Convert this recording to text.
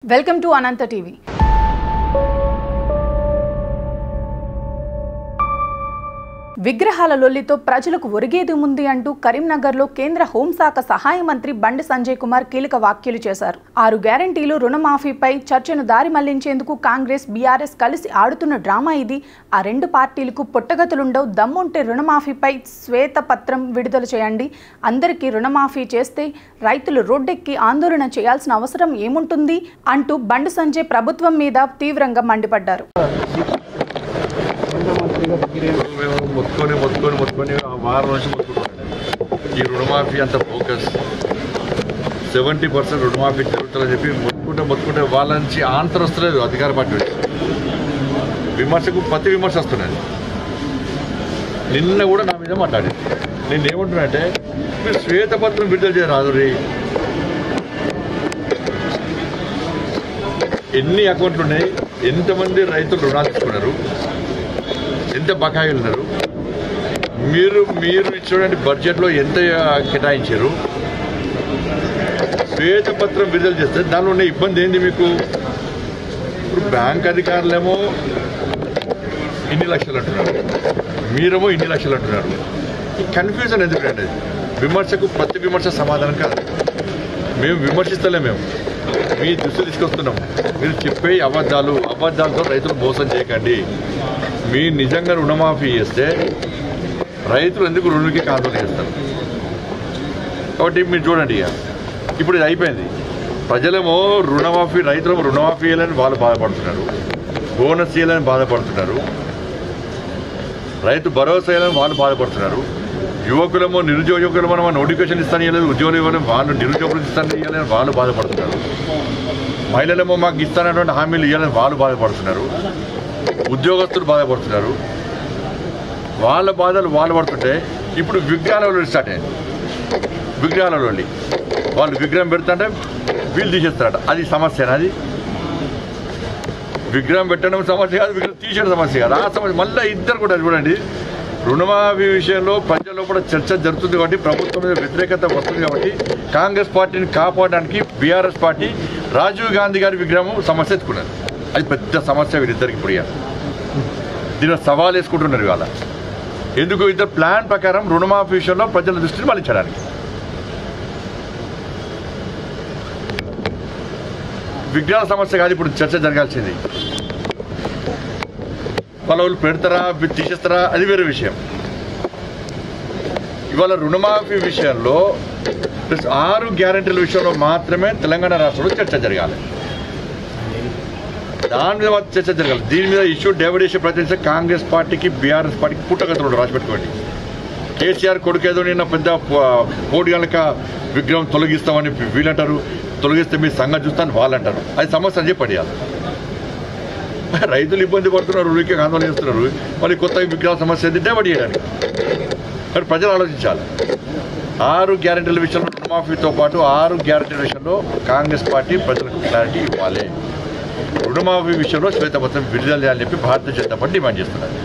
Welcome to Ananta TV. విగ్రహాల లొల్లితో ప్రజలకు ఒరిగేది ఉంది అంటూ కరీంనగర్లో కేంద్ర హోంశాఖ సహాయ మంత్రి బండి సంజయ్ కుమార్ కీలక వ్యాఖ్యలు చేశారు. 6 గ్యారెంటీలు రుణమాఫీపై చర్చను దారి మళ్లించేందుకు కాంగ్రెస్ బీఆర్ఎస్ కలిసి ఆడుతున్న డ్రామా ఇది. ఆ రెండు పార్టీలకు పుట్టగతులుండవు. దమ్ముంటే రుణమాఫీపై శ్వేతపత్రం విడుదల చేయండి. అందరికీ రుణమాఫీ చేస్తే రైతులు రోడ్డెక్కి ఆందోళన చేయాల్సిన అవసరం ఏముంటుంది అంటూ బండి సంజయ్ ప్రభుత్వం మీద తీవ్రంగా మండిపడ్డారు. మొత్తుకొని వారం నుంచి ఈ రుణమాఫీ అంత ఫోకస్ 70% రుణమాఫీ జరుగుతుందని చెప్పి మొత్తుకుంటే వాళ్ళ నుంచి ఆన్సర్ వస్తలేదు. అధికార పార్టీ విమర్శకు ప్రతి విమర్శ వస్తున్నది. నిన్న కూడా నా మీద మాట్లాడి నేను ఏమంటున్నానంటే మీరు శ్వేతపత్రం విడుదల చేయరాదు రే. ఎన్ని అకౌంట్లు ఉన్నాయి, ఎంతమంది రైతులు రుణాలు తీసుకున్నారు, ఎంత బకాయిలు ఉన్నారు, మీరు చూడండి బడ్జెట్లో ఎంత కేటాయించారు. శ్వేతపత్రం విడుదల చేస్తే దానిలో ఉన్న ఇబ్బంది ఏంది మీకు? ఇప్పుడు బ్యాంక్ అధికారులేమో ఇన్ని లక్షలు అంటున్నారు, మీరేమో ఇన్ని లక్షలు అంటున్నారు. ఈ కన్ఫ్యూజన్ ఎందుకంటే విమర్శకు ప్రతి విమర్శ సమాధానం కాదు. మేము విమర్శిస్తలే, మేము మీ దృష్టి తీసుకొస్తున్నాం. మీరు చెప్పే అబద్ధాలతో రైతులు మోసం చేయకండి. మీ నిజంగా రుణమాఫీ చేస్తే రైతులు ఎందుకు రుణానికి ఆందోళన చేస్తారు? కాబట్టి మీరు చూడండి, ఇప్పుడు ఇది అయిపోయింది. ప్రజలేమో రుణమాఫీ, రైతులు రుణమాఫీ చేయాలని వాళ్ళు బాధపడుతున్నారు, బోనస్ చేయాలని బాధపడుతున్నారు, రైతు భరోసా చేయాలని వాళ్ళు బాధపడుతున్నారు. యువకులేమో నిరుద్యోగులమో నోటిఫికేషన్ ఇస్తాను ఇవ్వలేదు, ఉద్యోగులు ఇవ్వలేదు, వాళ్ళు నిరుద్యోగులకు ఇస్తాను ఇవ్వాలని వాళ్ళు బాధపడుతున్నారు. మహిళలేమో మాకు ఇస్తానటువంటి హామీలు ఇవ్వాలని వాళ్ళు బాధపడుతున్నారు, ఉద్యోగస్తులు బాధపడుతున్నారు. వాళ్ళ బాధలు వాళ్ళు పడుతుంటే ఇప్పుడు విగ్రహాలలో స్టార్ట్ అయింది. విగ్రహాలలో వాళ్ళు విగ్రహం పెడుతుంటే వీళ్ళు తీసేస్తారట. అది సమస్యనా? అది విగ్రహం పెట్టడం సమస్య కాదు, విగ్రహం తీసేయడం సమస్య కాదు. ఆ సమస్య మళ్ళీ ఇద్దరు కూడా చూడండి. రుణమాఫీ విషయంలో ప్రజల్లో కూడా చర్చ జరుగుతుంది కాబట్టి, ప్రభుత్వం మీద వ్యతిరేకత వస్తుంది కాబట్టి కాంగ్రెస్ పార్టీని కాపాడడానికి బీఆర్ఎస్ పార్టీ రాజీవ్ గాంధీ గారి విగ్రహం సమస్య ఎత్తుకున్నారు. అది పెద్ద సమస్య వీరిద్దరికి. ఇప్పుడు దీనిలో సవాల్ వేసుకుంటున్నారు ఇవాళ. ఎందుకు? ఇద్దరు ప్లాన్ ప్రకారం రుణమాఫీ విషయంలో ప్రజల దృష్టిని మళ్లించడానికి. విగ్రహాల సమస్య కాదు ఇప్పుడు చర్చ జరగాల్సింది. వాళ్ళు పెడతారా తీసేస్తారా అది వేరే విషయం. ఇవాళ రుణమాఫీ విషయంలో 6 గ్యారెంటీల విషయంలో మాత్రమే తెలంగాణ రాష్ట్రంలో చర్చ జరగాలి. దాని మీద చర్చ జరగాలి. దీని మీద ఇష్యూ డైవర్ట్ చేసే ప్రయత్నిస్తే కాంగ్రెస్ పార్టీకి బీఆర్ఎస్ పార్టీకి పుట్టగతులు రాసిపెట్టుకోండి. కేసీఆర్ కొడుకు ఏదో నిన్న పెద్ద కోడి గనక విగ్రహం తొలగిస్తామని వీళ్ళంటారు, తొలగిస్తే మీ సంగతి చూస్తాను వాళ్ళంటారు. అది సమస్య అని చెప్పి రైతులు ఇబ్బంది పడుతున్నారు, ఊరికే ఆందోళన చేస్తున్నారు. మరి కొత్త విగ్రహాల సమస్య డైవర్ట్ చేయడానికి మరి ప్రజలు ఆలోచించాలి. 6 గ్యారెంటీల విషయంలో రుణమాఫీతో పాటు 6 గ్యారెంటీల విషయంలో కాంగ్రెస్ పార్టీ ప్రజలకు క్లారిటీ ఇవ్వాలి. రుణమాఫీ విషయంలో శ్వేతపత్రం విడుదల చేయాలని చెప్పి భారతీయ జనతా పార్టీ డిమాండ్ చేస్తున్నారు.